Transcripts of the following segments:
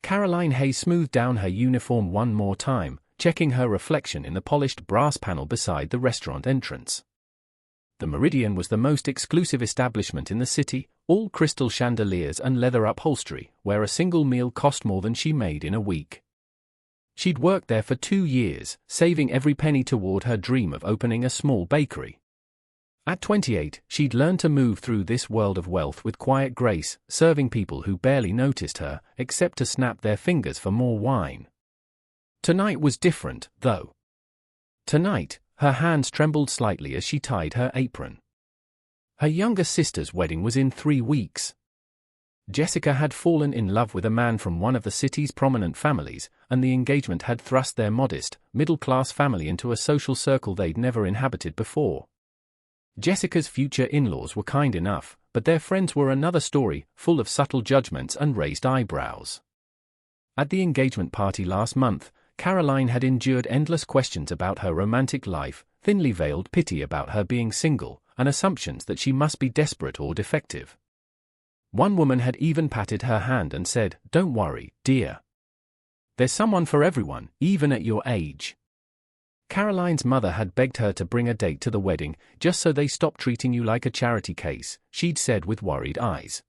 Caroline Hayes smoothed down her uniform one more time, checking her reflection in the polished brass panel beside the restaurant entrance. The Meridian was the most exclusive establishment in the city, all crystal chandeliers and leather upholstery, where a single meal cost more than she made in a week. She'd worked there for 2 years, saving every penny toward her dream of opening a small bakery. At 28, she'd learned to move through this world of wealth with quiet grace, serving people who barely noticed her, except to snap their fingers for more wine. Tonight was different, though. Tonight, her hands trembled slightly as she tied her apron. Her younger sister's wedding was in 3 weeks. Jessica had fallen in love with a man from one of the city's prominent families, and the engagement had thrust their modest, middle-class family into a social circle they'd never inhabited before. Jessica's future in-laws were kind enough, but their friends were another story, full of subtle judgments and raised eyebrows. At the engagement party last month, Caroline had endured endless questions about her romantic life, thinly veiled pity about her being single, and assumptions that she must be desperate or defective. One woman had even patted her hand and said, "Don't worry, dear. There's someone for everyone, even at your age." Caroline's mother had begged her to bring a date to the wedding, just so they stopped treating you like a charity case, she'd said with worried eyes.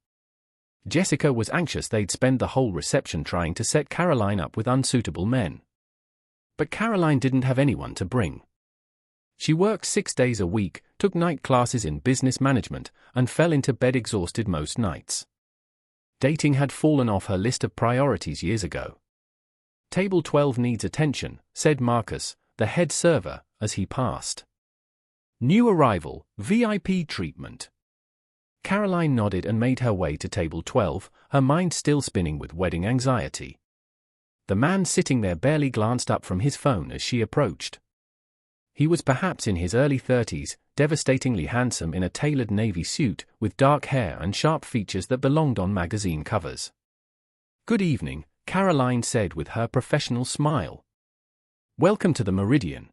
Jessica was anxious they'd spend the whole reception trying to set Caroline up with unsuitable men. But Caroline didn't have anyone to bring. She worked 6 days a week, took night classes in business management, and fell into bed exhausted most nights. Dating had fallen off her list of priorities years ago. "Table 12 needs attention," said Marcus, the head server, as he passed. "New arrival, VIP treatment." Caroline nodded and made her way to table 12, her mind still spinning with wedding anxiety. The man sitting there barely glanced up from his phone as she approached. He was perhaps in his early 30s, devastatingly handsome in a tailored navy suit, with dark hair and sharp features that belonged on magazine covers. "Good evening," Caroline said with her professional smile. "Welcome to the Meridian.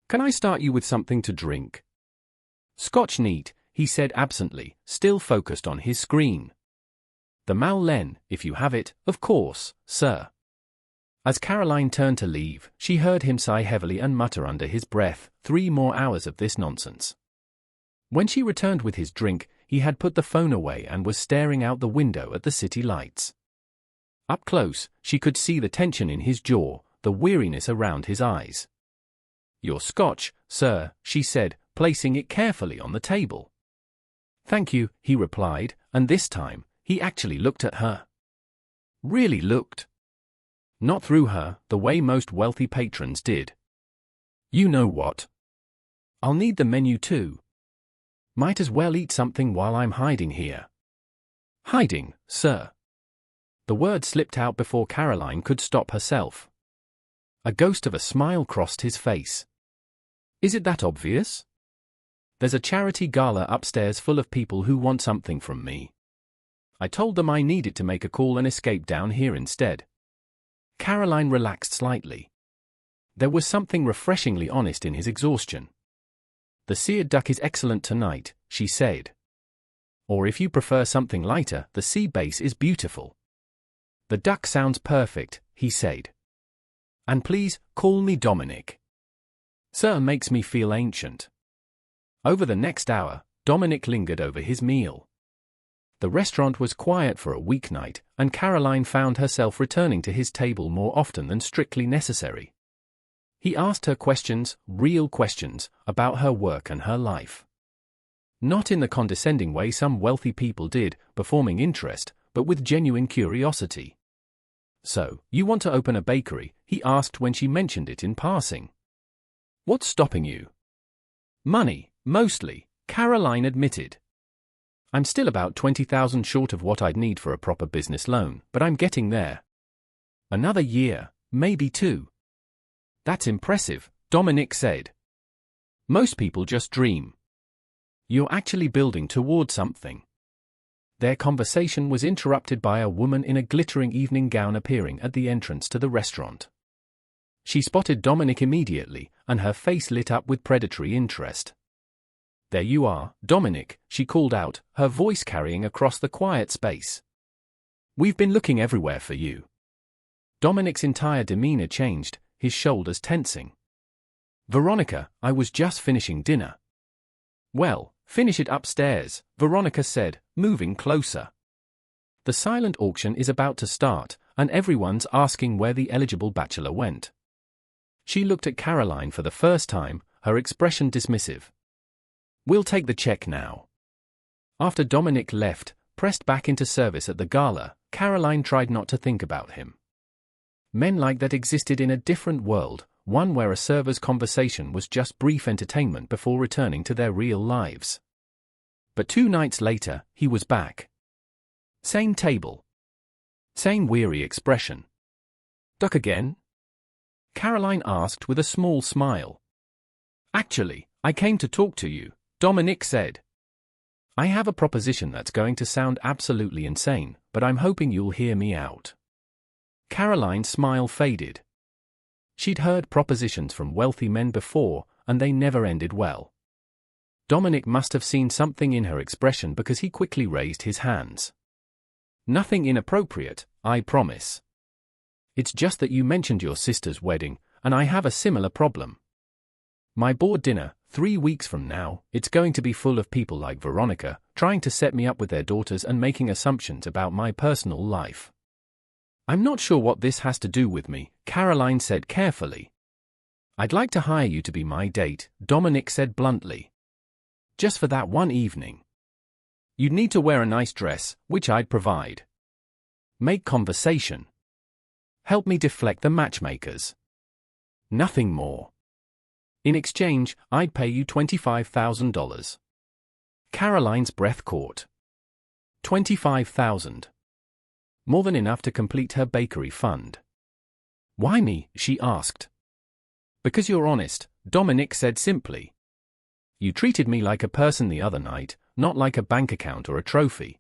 Can I start you with something to drink?" "Scotch neat," he said absently, still focused on his screen. "The Mal Len, if you have it, of course, sir." As Caroline turned to leave, she heard him sigh heavily and mutter under his breath, 3 more hours of this nonsense. When she returned with his drink, he had put the phone away and was staring out the window at the city lights. Up close, she could see the tension in his jaw, the weariness around his eyes. "Your Scotch, sir," she said, placing it carefully on the table. "Thank you," he replied, and this time, he actually looked at her. Really looked. Not through her, the way most wealthy patrons did. "You know what? I'll need the menu too. Might as well eat something while I'm hiding here." "Hiding, sir?" The word slipped out before Caroline could stop herself. A ghost of a smile crossed his face. "Is it that obvious? There's a charity gala upstairs full of people who want something from me. I told them I needed to make a call and escape down here instead." Caroline relaxed slightly. There was something refreshingly honest in his exhaustion. "The seared duck is excellent tonight," she said. "Or if you prefer something lighter, the sea bass is beautiful." "The duck sounds perfect," he said. "And please, call me Dominic. Sir makes me feel ancient." Over the next hour, Dominic lingered over his meal. The restaurant was quiet for a weeknight, and Caroline found herself returning to his table more often than strictly necessary. He asked her questions, real questions, about her work and her life. Not in the condescending way some wealthy people did, performing interest, but with genuine curiosity. "So, you want to open a bakery?" he asked when she mentioned it in passing. "What's stopping you?" "Money, mostly," Caroline admitted. "I'm still about 20,000 short of what I'd need for a proper business loan, but I'm getting there. Another year, maybe 2. "That's impressive," Dominic said. "Most people just dream. You're actually building toward something." Their conversation was interrupted by a woman in a glittering evening gown appearing at the entrance to the restaurant. She spotted Dominic immediately, and her face lit up with predatory interest. "There you are, Dominic," she called out, her voice carrying across the quiet space. "We've been looking everywhere for you." Dominic's entire demeanor changed, his shoulders tensing. "Veronica, I was just finishing dinner." "Well, finish it upstairs," Veronica said, moving closer. "The silent auction is about to start, and everyone's asking where the eligible bachelor went." She looked at Caroline for the first time, her expression dismissive. "We'll take the check now." After Dominic left, pressed back into service at the gala, Caroline tried not to think about him. Men like that existed in a different world, one where a server's conversation was just brief entertainment before returning to their real lives. But 2 nights later, he was back. Same table. Same weary expression. "Duck again?" Caroline asked with a small smile. "Actually, I came to talk to you," Dominic said. "I have a proposition that's going to sound absolutely insane, but I'm hoping you'll hear me out." Caroline's smile faded. She'd heard propositions from wealthy men before, and they never ended well. Dominic must have seen something in her expression because he quickly raised his hands. "Nothing inappropriate, I promise. It's just that you mentioned your sister's wedding, and I have a similar problem. My board dinner, 3 weeks from now, it's going to be full of people like Veronica, trying to set me up with their daughters and making assumptions about my personal life." "I'm not sure what this has to do with me," Caroline said carefully. "I'd like to hire you to be my date," Dominic said bluntly. "Just for that one evening. You'd need to wear a nice dress, which I'd provide. Make conversation. Help me deflect the matchmakers. Nothing more. In exchange, I'd pay you $25,000. Caroline's breath caught. $25,000. More than enough to complete her bakery fund. "Why me?" she asked. "Because you're honest," Dominic said simply. "You treated me like a person the other night, not like a bank account or a trophy.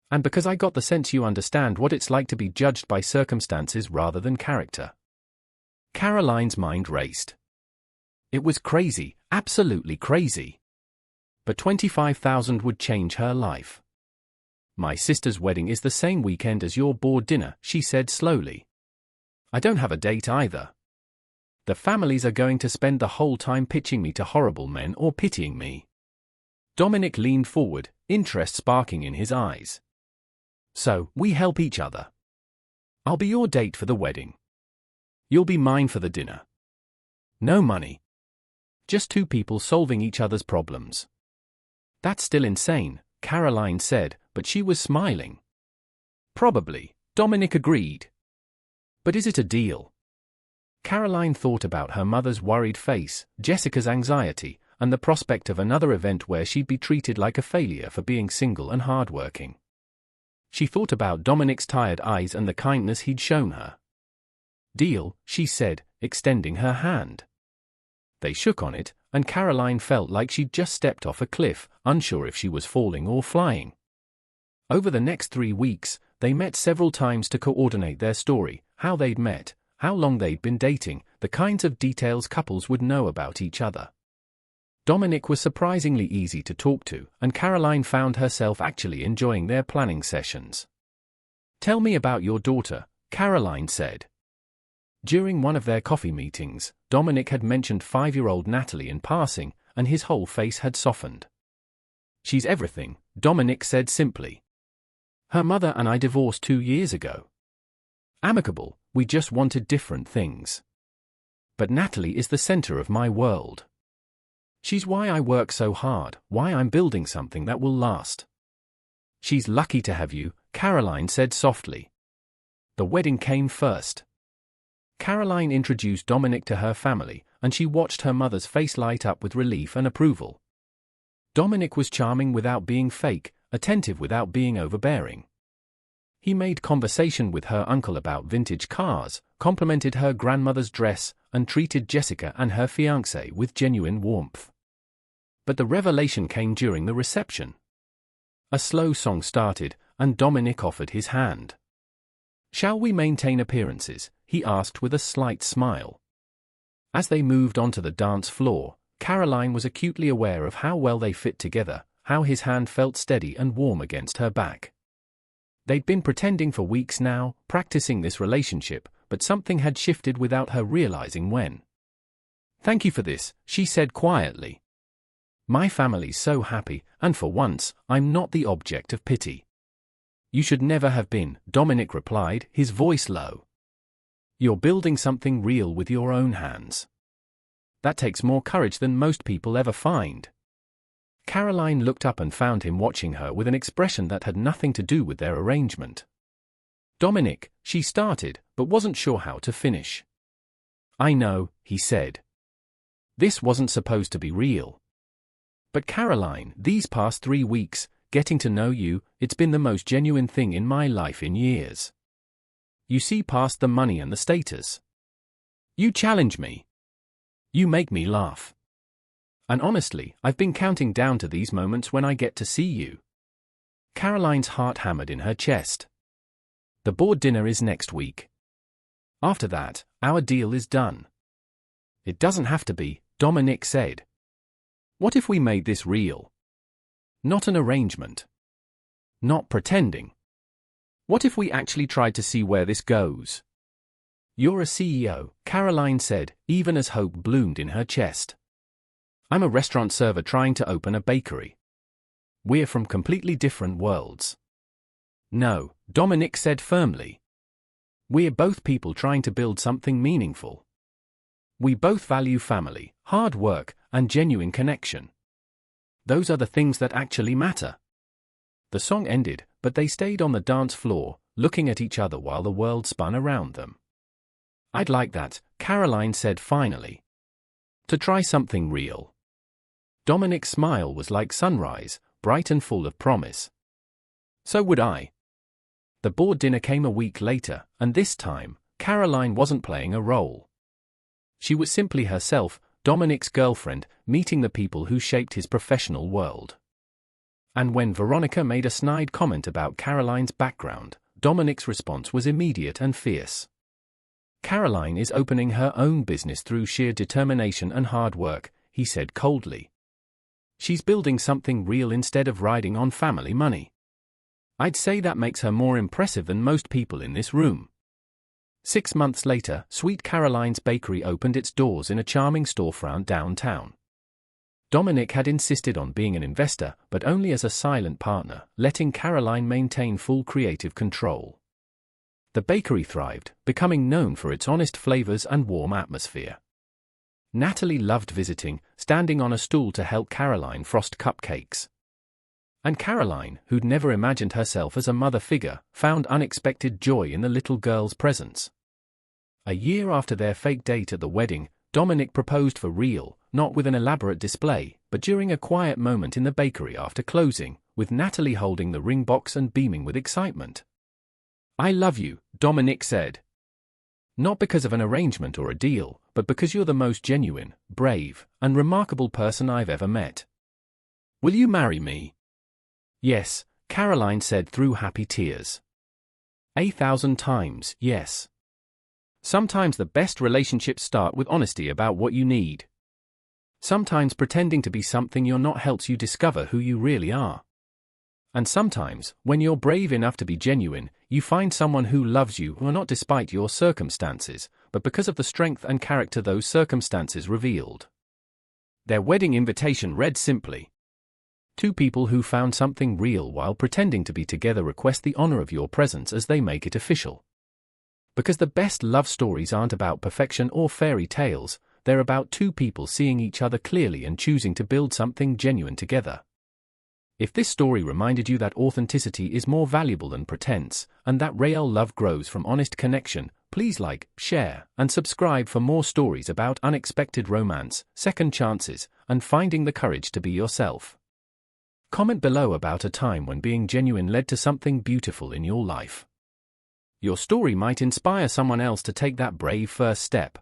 And because I got the sense you understand what it's like to be judged by circumstances rather than character." Caroline's mind raced. It was crazy, absolutely crazy. But $25,000 would change her life. "My sister's wedding is the same weekend as your board dinner," she said slowly. "I don't have a date either. The families are going to spend the whole time pitching me to horrible men or pitying me." Dominic leaned forward, interest sparking in his eyes. "So, we help each other. I'll be your date for the wedding. You'll be mine for the dinner. No money. Just 2 people solving each other's problems." "That's still insane," Caroline said, but she was smiling. "Probably," Dominic agreed. "But is it a deal?" Caroline thought about her mother's worried face, Jessica's anxiety, and the prospect of another event where she'd be treated like a failure for being single and hardworking. She thought about Dominic's tired eyes and the kindness he'd shown her. "Deal," she said, extending her hand. They shook on it, and Caroline felt like she'd just stepped off a cliff, unsure if she was falling or flying. Over the next 3 weeks, they met several times to coordinate their story, how they'd met, how long they'd been dating, the kinds of details couples would know about each other. Dominic was surprisingly easy to talk to, and Caroline found herself actually enjoying their planning sessions. "Tell me about your daughter," Caroline said. During one of their coffee meetings, Dominic had mentioned 5-year-old Natalie in passing, and his whole face had softened. "She's everything," Dominic said simply. "Her mother and I divorced 2 years ago. Amicable, we just wanted different things. But Natalie is the center of my world. She's why I work so hard, why I'm building something that will last." "She's lucky to have you," Caroline said softly. The wedding came first. Caroline introduced Dominic to her family, and she watched her mother's face light up with relief and approval. Dominic was charming without being fake, attentive without being overbearing. He made conversation with her uncle about vintage cars, complimented her grandmother's dress, and treated Jessica and her fiancé with genuine warmth. But the revelation came during the reception. A slow song started, and Dominic offered his hand. "Shall we maintain appearances?" he asked with a slight smile. As they moved onto the dance floor, Caroline was acutely aware of how well they fit together, how his hand felt steady and warm against her back. They'd been pretending for weeks now, practicing this relationship, but something had shifted without her realizing when. "Thank you for this," she said quietly. "My family's so happy, and for once, I'm not the object of pity." "You should never have been," Dominic replied, his voice low. "You're building something real with your own hands. That takes more courage than most people ever find." Caroline looked up and found him watching her with an expression that had nothing to do with their arrangement. "Dominic," she started, but wasn't sure how to finish. "I know," he said. "This wasn't supposed to be real. But Caroline, these past 3 weeks, getting to know you, it's been the most genuine thing in my life in years. You see past the money and the status. You challenge me. You make me laugh. And honestly, I've been counting down to these moments when I get to see you." Caroline's heart hammered in her chest. "The board dinner is next week. After that, our deal is done." "It doesn't have to be," Dominic said. "What if we made this real? Not an arrangement. Not pretending. What if we actually tried to see where this goes?" "You're a CEO," Caroline said, even as hope bloomed in her chest. "I'm a restaurant server trying to open a bakery. We're from completely different worlds." "No," Dominic said firmly. "We're both people trying to build something meaningful. We both value family, hard work, and genuine connection. Those are the things that actually matter." The song ended, but they stayed on the dance floor, looking at each other while the world spun around them. "I'd like that," Caroline said finally. "To try something real." Dominic's smile was like sunrise, bright and full of promise. "So would I." The board dinner came a week later, and this time, Caroline wasn't playing a role. She was simply herself, Dominic's girlfriend, meeting the people who shaped his professional world. And when Veronica made a snide comment about Caroline's background, Dominic's response was immediate and fierce. "Caroline is opening her own business through sheer determination and hard work," he said coldly. "She's building something real instead of riding on family money. I'd say that makes her more impressive than most people in this room." 6 months later, Sweet Caroline's Bakery opened its doors in a charming storefront downtown. Dominic had insisted on being an investor, but only as a silent partner, letting Caroline maintain full creative control. The bakery thrived, becoming known for its honest flavors and warm atmosphere. Natalie loved visiting, standing on a stool to help Caroline frost cupcakes. And Caroline, who'd never imagined herself as a mother figure, found unexpected joy in the little girl's presence. A year after their fake date at the wedding, Dominic proposed for real, not with an elaborate display, but during a quiet moment in the bakery after closing, with Natalie holding the ring box and beaming with excitement. "I love you," Dominic said. "Not because of an arrangement or a deal, but because you're the most genuine, brave, and remarkable person I've ever met. Will you marry me?" "Yes," Caroline said through happy tears. 1,000 times, yes. Sometimes the best relationships start with honesty about what you need. Sometimes pretending to be something you're not helps you discover who you really are. And sometimes, when you're brave enough to be genuine, you find someone who loves you not despite your circumstances, but because of the strength and character those circumstances revealed. Their wedding invitation read simply, "Two people who found something real while pretending to be together request the honor of your presence as they make it official." Because the best love stories aren't about perfection or fairy tales, they're about two people seeing each other clearly and choosing to build something genuine together. If this story reminded you that authenticity is more valuable than pretense, and that real love grows from honest connection, please like, share, and subscribe for more stories about unexpected romance, second chances, and finding the courage to be yourself. Comment below about a time when being genuine led to something beautiful in your life. Your story might inspire someone else to take that brave first step.